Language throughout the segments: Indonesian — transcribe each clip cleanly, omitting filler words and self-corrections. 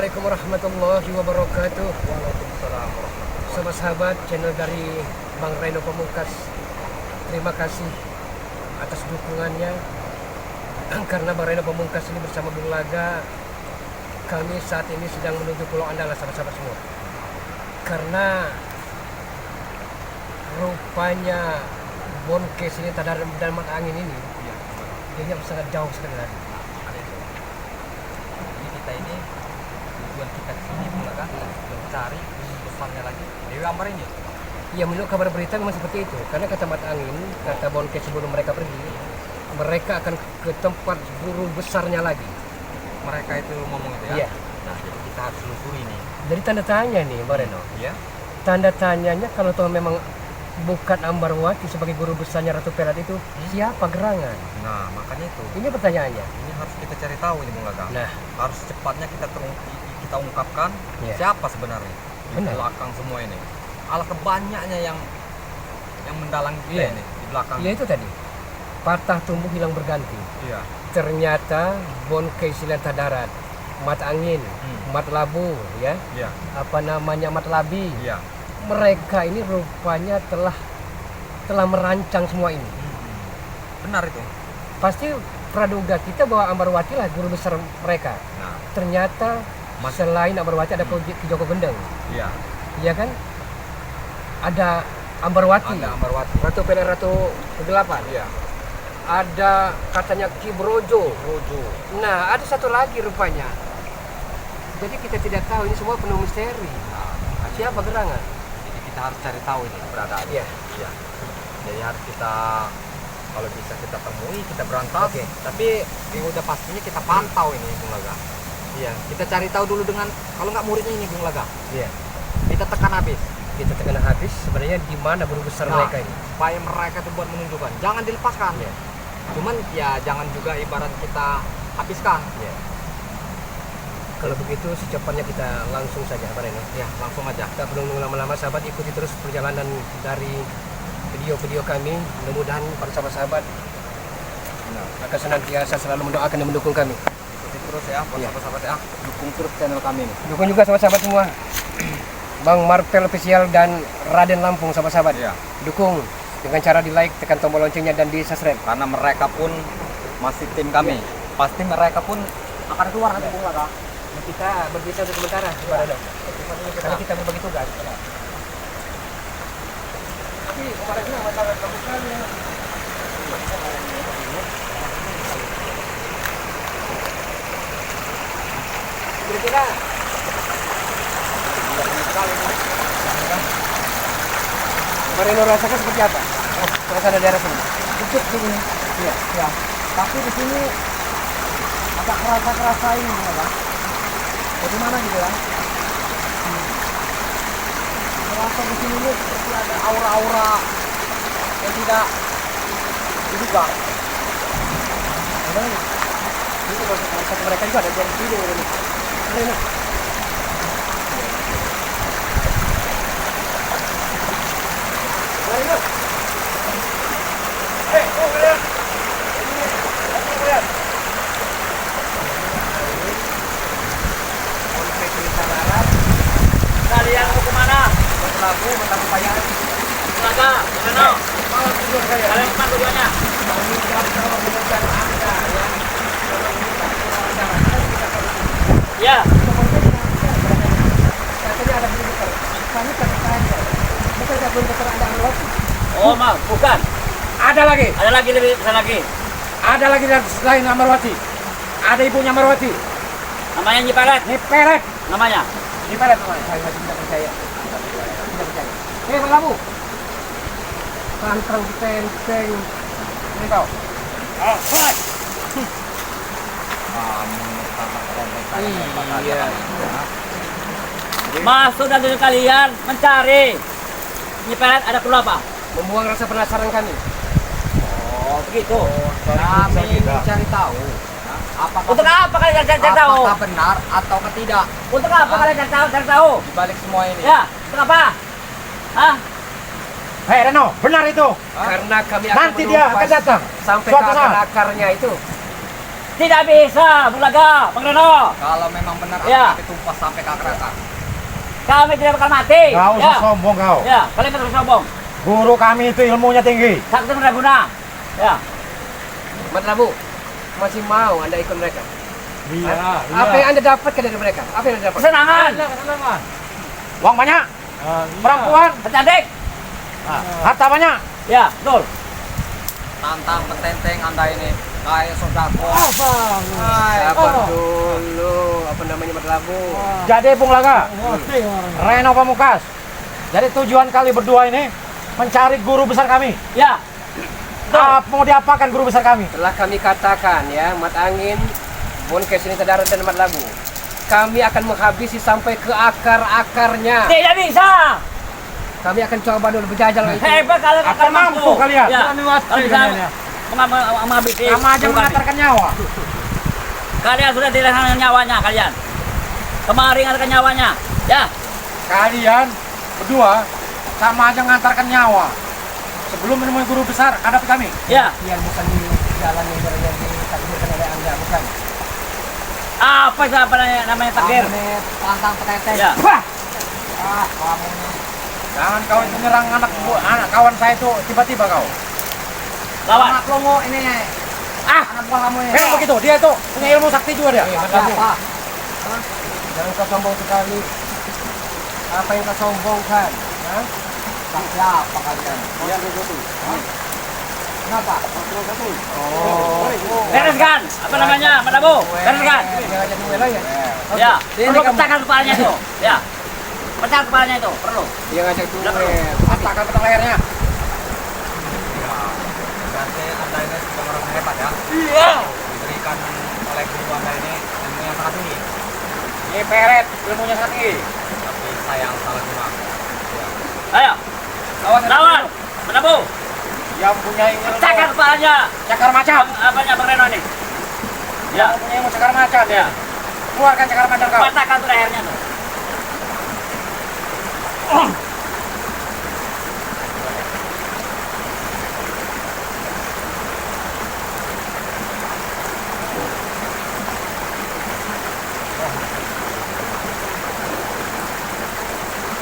Assalamualaikum warahmatullahi wabarakatuh. Waalaikumsalam warahmatullahi Sahabat-sahabat channel dari Bang Reno Pamungkas, terima kasih atas dukungannya. Karena Bang Reno Pamungkas ini bersama Bung Laga, kami saat ini sedang menuju Pulau Andala, sahabat-sahabat semua. Karena rupanya Bonkes ini dan mata angin ini dia sangat jauh sekali lagi. Jadi kita ini tujuan kita ke sini Laga mencari besarnya lagi Dewi Ambar ini. Ya, menurut kabar berita memang seperti itu. Karena kata mata angin, kata Bonkes sebelum mereka pergi, mereka akan ke tempat guru besarnya lagi. Mereka itu ngomong itu ya. Iya. Nah, jadi kita harus telusuri nih. Jadi tanda tanya nih, Mbak Reno. Iya. Tanda tanyanya kalau toh memang bukan Ambarwati sebagai guru besarnya Ratu Pelat itu, siapa gerangan? Nah, makanya itu. Ini pertanyaannya. Ini harus kita cari tahu ini Bung Laga. Nah, Harus cepatnya kita ungkapkan Iya. siapa sebenarnya di Benar. belakang semua ini. Alangkah banyaknya yang mendalangi kita Iya. ini di belakang. ya itu tadi. Patah tumbuh hilang berganti. Iya. Ternyata Bonkes Silentah Darat, mata angin, mat labu, ya, Iya. mat labi. Iya. Mereka ini rupanya telah merancang semua ini. Benar itu. Pasti praduga kita bahwa Ambarwati lah guru besar mereka. Nah, Ternyata selain Ambarwati ada Ki Joko Gendeng, iya. iya kan? Ada Ambarwati, Ada Ambarwati. Ratu Pelat, Ratu Kegelapan. Iya. Ada katanya Ki Brojo. Rojo. Nah, ada satu lagi rupanya. Jadi kita tidak tahu, ini semua penuh misteri. Nah, Siapa gerangan? jadi kita harus cari tahu ini keberadaan. Iya. Iya. Jadi harus kita kalau bisa kita temui, kita berantap. Oke. Tapi yang udah pastinya kita pantau ini Bung Laga. Iya. Kita cari tahu dulu dengan kalau nggak muridnya ini Bung Laga. Iya. Kita tekan habis. Kita tekan habis sebenarnya di mana guru besar Nah, mereka ini. supaya mereka tuh buat menunjukkan. Jangan dilepaskan. Iya. Cuman ya jangan juga ibarat kita habiskan. Iya. Kalau begitu secepatnya kita langsung saja, Pak Reno. Ya, langsung aja. Tak perlu nunggu lama-lama, sahabat, ikuti terus perjalanan dari video-video kami. Mudah-mudahan para sahabat-sahabat akan senantiasa selalu mendoakan dan mendukung kami. Ikuti terus ya, buat Iya. sahabat-sahabat ya. Dukung terus channel kami ini. Dukung juga sahabat-sahabat semua. Bang Marvel Official dan Raden Lampung, sahabat-sahabat. Iya. Dukung dengan cara di like, tekan tombol loncengnya dan di subscribe. Karena mereka pun masih tim kami. Pasti mereka pun akan keluar nanti Bung Laga. Kita berbicara untuk sementara, Pak Reno. Karena kita berbagi tugas. Tapi kemarin masalah pembukaannya. Kira-kira Pak Reno rasakan seperti apa? Suasana daerah sini. Cukup di sini. Iya. Ya. Tapi di sini agak kerasa ini ya. Bagaimana gitu ya? Merasa di sini nih seperti ada aura-aura yang tidak diduga. Ini kalau mereka juga ada jam tidur ini. Reno. Reno. Kalian. Kalian mau kemana? Berlaku mentang payah. Laga, mana? Mau tujuan saya. Kalian kemana tujuannya? Kami tidak bisa memberikan Anda ya. Ya. Katanya ada guru besar. Kami tak tanya. Bukan guru besar Anda Ambarwati. Oh, maaf, bukan. Ada lagi. Ada lagi lebih besar lagi. Ada lagi selain Ambarwati. Ada ibunya Ambarwati. Namanya Nyi Pelet. Ini Pelet. Namanya. Ini Pelet namanya. Saya masih tidak percaya. Tidak percaya. Pak Labu. Tantang tenteng. Ini kau. Oh, fight. Iya. Maksud dari kalian mencari Nyi Pelet ada perlu apa? Membuang rasa penasaran kami. Oh, begitu. Kami mencari tahu. Untuk apa kalian cari tahu? Apakah benar atau tidak Untuk apa kalian cari tahu? di balik semua ini? Ya, untuk apa? Hah? Hei Reno, benar itu. Karena kami akan Nanti dia akan menumpas datang. sampai ke Suatu saat. akar-akarnya itu. Tidak bisa, Bulaga, Bang Reno. Kalau memang benar Ya. api tumpas sampai ke akar-akar. Kami tidak bakal mati. Kau usah Ya, sombong kau. ya, kalian terus sombong. Guru kami itu ilmunya tinggi. Sakti berguna. Ya, Mat Labu, masih mau Anda ikut mereka? Iya. Apa yang Anda dapatkan dari mereka? Apa yang Anda dapat? kesenangan. Uang banyak. Perempuan. Cantik. Harta banyak. Ya, betul. Tantang petenteng Anda ini kayak sodako. Sabar dulu, apa namanya Mat Labu? Jadi Bung Laga, Reno Pamungkas. Jadi tujuan kali berdua ini mencari guru besar kami. Ya, Mau diapakan guru besar kami? Telah kami katakan ya, Mat Angin, Munkes ini Darat dan Mat Labu. Kami akan menghabisi sampai ke akar-akarnya. tidak bisa. Kami akan coba dulu berjajal itu. Hebat kalau Akan kalian mampu kalian. Ya, kalau bisa menghabisi. Sama aja guru kami. mengantarkan nyawa. Kalian sudah dilarang nyawanya kalian. Kemarin ada nyawanya. Ya, Kalian berdua sama aja mengantarkan nyawa. Sebelum menemui guru besar, hadapi kami. ya. Yang bukan di jalan yang berada ditakdirkan oleh Anda, bukan? Apa itu namanya takdir? Tantang petenteng. Ya. Kamu ini. Jangan kau itu nyerang anak kawan saya itu tiba-tiba kau. Lawan. Anak lo mau ini. Anak buah kamu ini. Memang begitu, dia itu punya ilmu sakti juga dia. Mat Labu, Siapa? jangan kau sombong sekali. Apa yang kau sombongkan? Hah? Siapa kalian? Dia begitu. Kenapa? Bereskan. Apa namanya? Madabu. Bereskan. Jangan jadi wilayah. Ya. Ini Perlu kamu- pecahkan kepalanya itu. Ya. Pecahkan kepalanya itu. Perlu. Dia ngajak duel. Patahkan petang lehernya. Berarti Anda ini sudah orang hebat ya. Iya. Diberikan oleh guru Anda ini ilmu yang sangat tinggi. Ini peret, ilmunya sangat tinggi. Tapi sayang salah guna. Ayo. Lawan. Madabu. Yang punya ilmu Pecahkan kepalanya. cakar macan. Apanya Bang Reno ini? Ya. Yang punya ilmu cakar macan ya. Keluarkan cakar macan kau. Patahkan tuh lehernya tuh.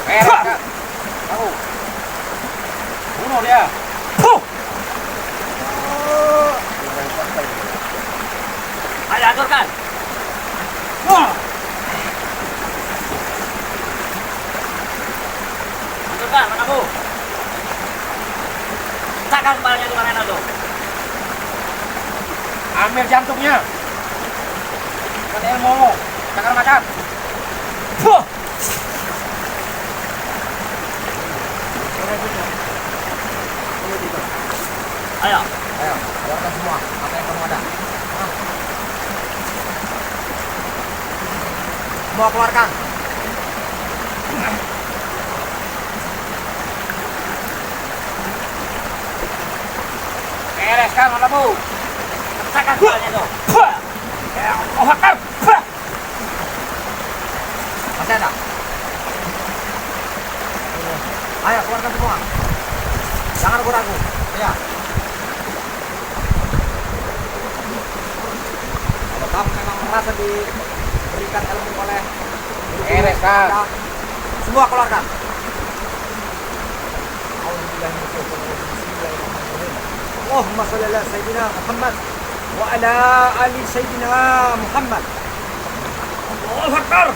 Peret kan. Tahu. Bunuh dia. Ayo aturkan. Aturkan, Madabu. Pecahkan kepalanya tuh Bang Reno tuh. Ambil jantungnya. Dengan ilmu cakar macan. Ayo. Ayo, keluarkan semua apa yang kamu ada. Semua keluarkan. Bereskan Madabu. Pecahkan kepalanya tuh. Masih ada? Ayo, keluarkan semua. Jangan ragu-ragu. Ya. Kalau kamu memang merasa diberikan ilmu oleh guru-guru Bereskan. Anda, semua keluarkan. اللهم صل على سيدنا محمد وعلى ال سيدنا محمد. الله اكبر.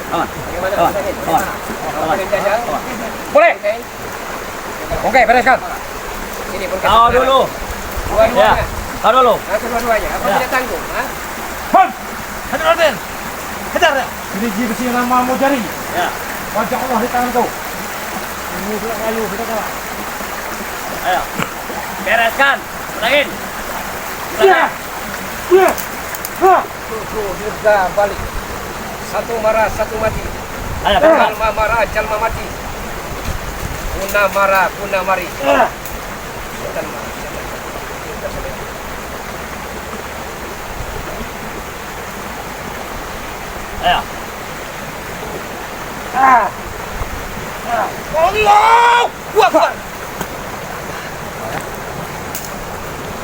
On. Bagaimana? Kawan. Bagaimana? Apa yang jajal? Boleh. Oke. Oke, bereskan. Ini pun Kau dulu. Dua-duanya. Ya. Kau dulu. Kedua-duanya. Apa Ya. tidak tanggung? Hah? Hon. Hajar Raden. Hajar. Ini besi namamu jari. Ya. Wajah Allah di tanganku. Ini sudah kayu, kita kalah. Ayo. Bereskan. Ulangin. Ya. Ya. Ha. Tuh, dirga balik. Satu marah, satu mati. Ayo, bereskan. Jalma marah, jalma mati. Kuna marah, kuna mari. Ya. Bukan marah. Ayo. Ah. Allah. Akbar.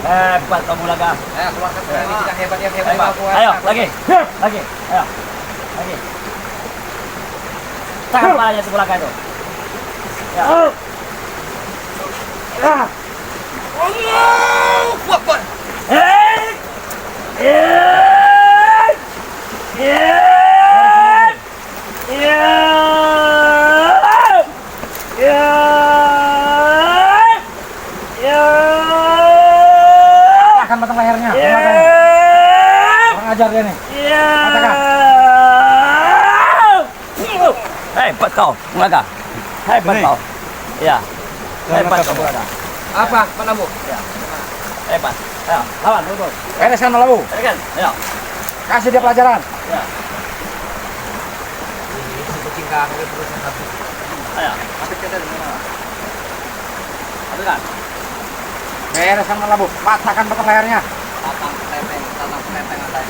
Hebat kamu Laga. Ayo keluarkan teknik yang hebat yang hebat. Hebat. Ayo, lagi. Lagi. Ayo. Lagi. Tahan kepalanya tuh Laga itu. Ya. Allahu Akbar. Akan batang lehernya. Kurang ajar dia nih. Katakan. Hebat kau, Laga. Hebat kau. Ya. Hebat kau Laga. Apa, Pak Labu? Hebat. Ayo, lawan dulu. Bereskan Labu. Kan? Ayo. Kasih dia pelajaran. Ya. Kucing kaki terus habis. Ayo. Habis kita di mana? Habis kan? Bereskan Labu. Patahkan batang lehernya. Tatang teteng ada.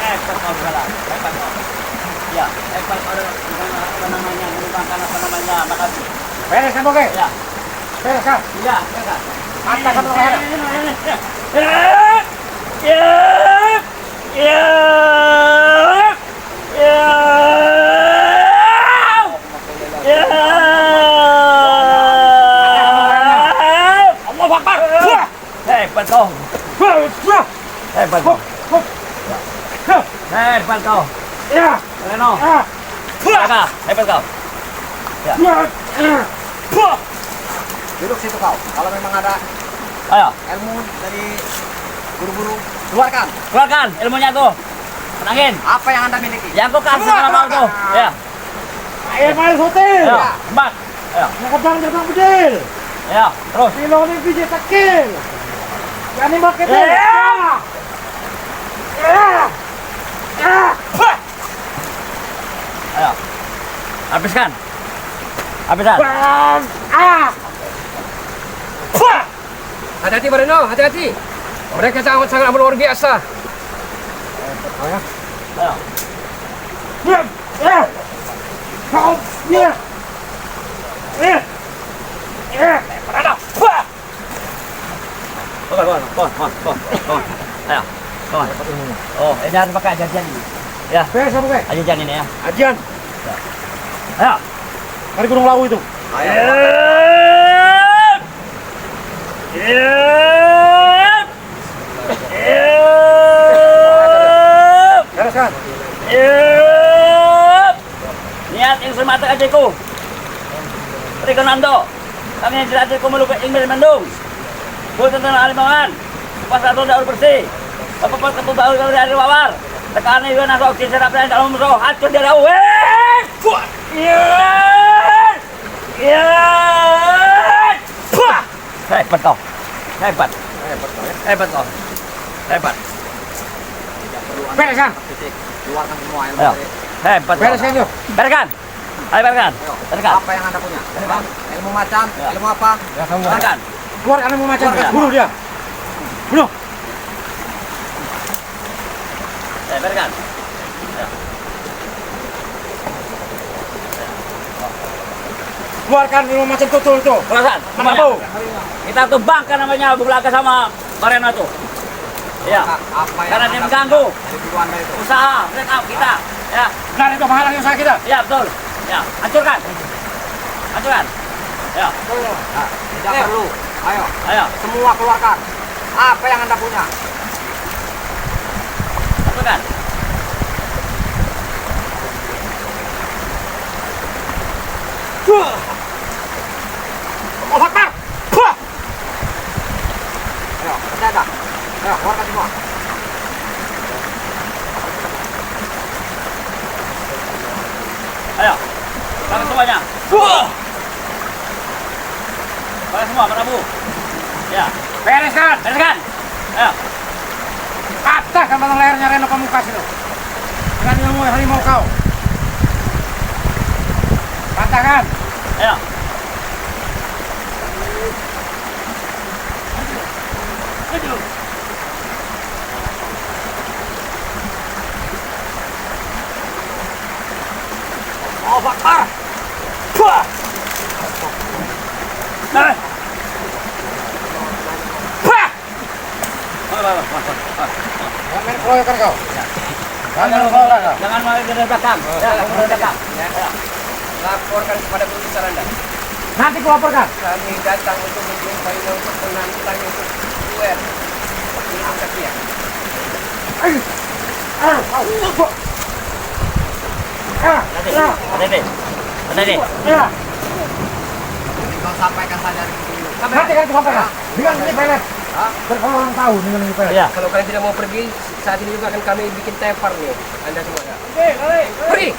Hebat kau Laga. Hebat kau. Ya, hebat kau. Apa namanya? Merupakan apa namanya? Makasih. Bereskan Boke. Ya. Bereskan. Ya, hebat. Patahkan batang lehernya. Hebat kau. Hebat kau. Hebat kau. Ya. Reno. Laga, hebat kau. Duduk situ kau. Kalau memang ada Ayo, ilmu dari guru-guru, keluarkan. keluarkan ilmunya tuh. Tenangin. Apa yang Anda miliki? Yang kau kasih sama kau tuh. Ya. Air main hotel. Ayo, kembang. Ayo, Nakabang jatang bedil. ayo, terus. Silo ni biji takil. Yani maket. Ayo. Habiskan. Habiskan. Hati-hati Pak Reno, hati-hati. Mereka sangat luar biasa. Ayo. Kon. Ayo. Kon. Oh, jangan pakai ajajan ini. Ya, Beres apa Boke? ajajan ini ya. Ajian. Ayo. Dari Gunung Lawu itu. Bereskan. Niat yang semata adikku. Berikan nando. Kami yang tidak adikku melukai Inggris Mendung. Gue tentang alimangan. Pas satu daun bersih. Bapak tepuk bahu dari wawar. Tekan itu nasok kisah apa yang dalam musuh. Hancur dia tahu. Hebat kau. Hebat. Hebat kau. Hebat. Bereskan. Keluarkan semua ilmu. Ayo. Hebat kau. Bereskan yuk. Bereskan. Ayo bereskan. Ayo. Bereskan. Apa yang Anda punya? Ilmu macan, ilmu apa? Ya kamu. Bereskan. Keluarkan ilmu macan. Keluarkan. Bunuh dia. Bunuh. Bereskan. Keluarkan ilmu macan tutul itu. Bereskan. Mampu. Kita tumbangkan namanya Bulaga sama Marena tuh. Ya. Apa yang Karena dia Anda mengganggu punya dari guru Anda itu? usaha mereka kita. Ya. Dan itu menghalangi usaha kita. Ya betul. Ya. Hancurkan. Hancurkan. Ya. Nah, tidak Ayo. perlu. Ayo, Ayo. semua keluarkan. Apa yang Anda punya? Hancurkan. Allah Akbar. Ayo, percaya dah. Ayo, keluarkan semua. Ayo. Bagi semuanya. Bagi semua, Prabu. Ya. Bereskan. Bereskan. Ayo. Patahkan batang lehernya Reno Pamungkas itu. Dengan ilmu harimau kau. Patahkan. Ayo. Aduh. Oh, bakar. Wah. Nah. Wah. Jangan main keroyokan kau. Jangan keroyokan kau. Jangan main dari belakang. Ya, kamu dari belakang. Laporkan kepada pembesar Anda. Nanti ku laporkan. Kami datang untuk menjumpai untuk menantang untuk duel. Ini Satria. Nanti. Ya, Kau sampaikan saja dari dulu. nanti kan ku sampaikan. Dengan ini pelet. Berpuluhan tahun dengan ini pelet. Ya. Kalau kalian tidak mau pergi, saat ini juga akan kami bikin tepar nih. Anda semua. Pergi.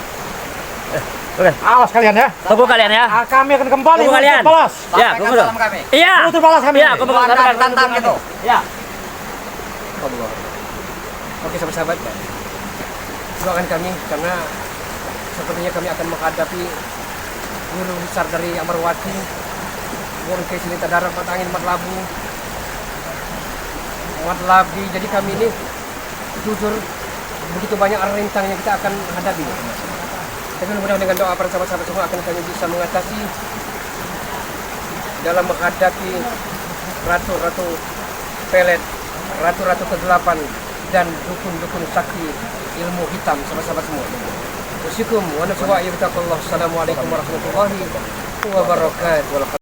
Oke. Awas kalian ya. Tunggu kalian ya. Kami akan kembali Tunggu kalian. untuk balas. Ya, Sampaikan tunggu dong. salam kami. Iya. Untuk balas kami. Iya, aku bakal Anda sampaikan tantang tunggu gitu. kami. Ya. Allah. Oke sahabat-sahabat. Doakan kami karena sepertinya kami akan menghadapi guru besar dari Amarwati, Wongke Silita Darat, Patangin, Matlabu, Matlabi. Jadi kami ini jujur begitu banyak rintang yang kita akan hadapi. Tapi mudah-mudahan dengan doa para sahabat-sahabat semua akan kami bisa mengatasi dalam menghadapi ratu-ratu pelet, ratu-ratu kegelapan, dan dukun-dukun sakti ilmu hitam, sahabat-sahabat semua. Wassalamualaikum warahmatullahi wabarakatuh.